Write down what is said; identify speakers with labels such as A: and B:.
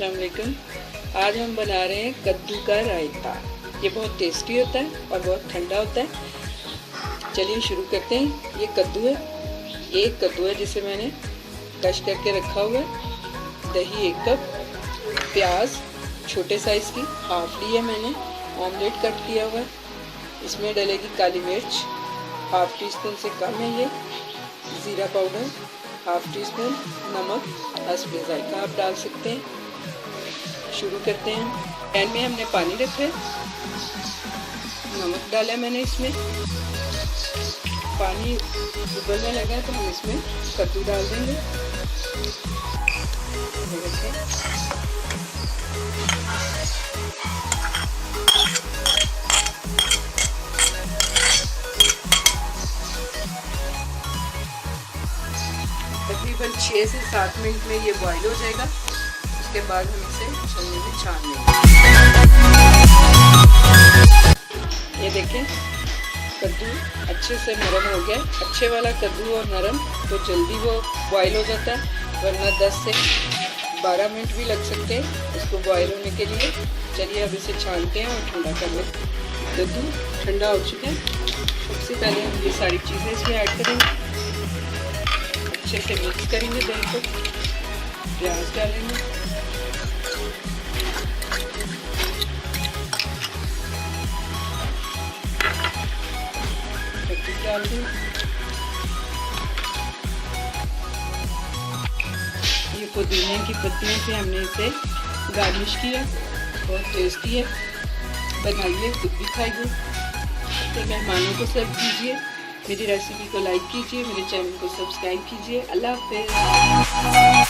A: अस्सलाम वालेकुम। आज हम बना रहे हैं कद्दू का रायता। ये बहुत टेस्टी होता है और बहुत ठंडा होता है। चलिए शुरू करते हैं। ये कद्दू है, एक कद्दू है जिसे मैंने कश करके रखा हुआ है। दही 1 कप, प्याज छोटे साइज़ की हाफ ली है मैंने, ऑमलेट कट किया हुआ है। इसमें डलेगी काली मिर्च, हाफ टी स्पून से कम है ये, ज़ीरा पाउडर हाफ टी स्पून, नमक हस्बे जायका आप डाल सकते हैं। शुरू करते हैं। पैन में हमने पानी रखा है, नमक डाला है मैंने इसमें। पानी उबलने लगा है तो हम इसमें कद्दू डाल देंगे। तकरीबन 6 से 7 मिनट में ये बॉईल हो जाएगा। उसके बाद हम इसे छन्नी में छान लेंगे। ये देखें कद्दू अच्छे से नरम हो गया। अच्छे वाला कद्दू और नरम तो जल्दी वो बॉईल हो जाता है, वरना 10 से 12 मिनट भी लग सकते हैं इसको बॉईल होने के लिए। चलिए अब इसे छानते हैं और ठंडा कर लेते हैं। कद्दू ठंडा हो चुका है। सबसे पहले हम ये सारी चीज़ें इसमें ऐड करेंगे, अच्छे से मिक्स करेंगे दही को। प्याज डालेंगे, कद्दू डाल दें। ये पुदीने की पत्तियों से हमने इसे गार्निश किया। बहुत टेस्टी है, बनाइए खुद भी खाइए, अपने मेहमानों को सर्व कीजिए। मेरी रेसिपी को लाइक कीजिए, मेरे चैनल को सब्सक्राइब कीजिए। अल्लाह हाफ़िज़।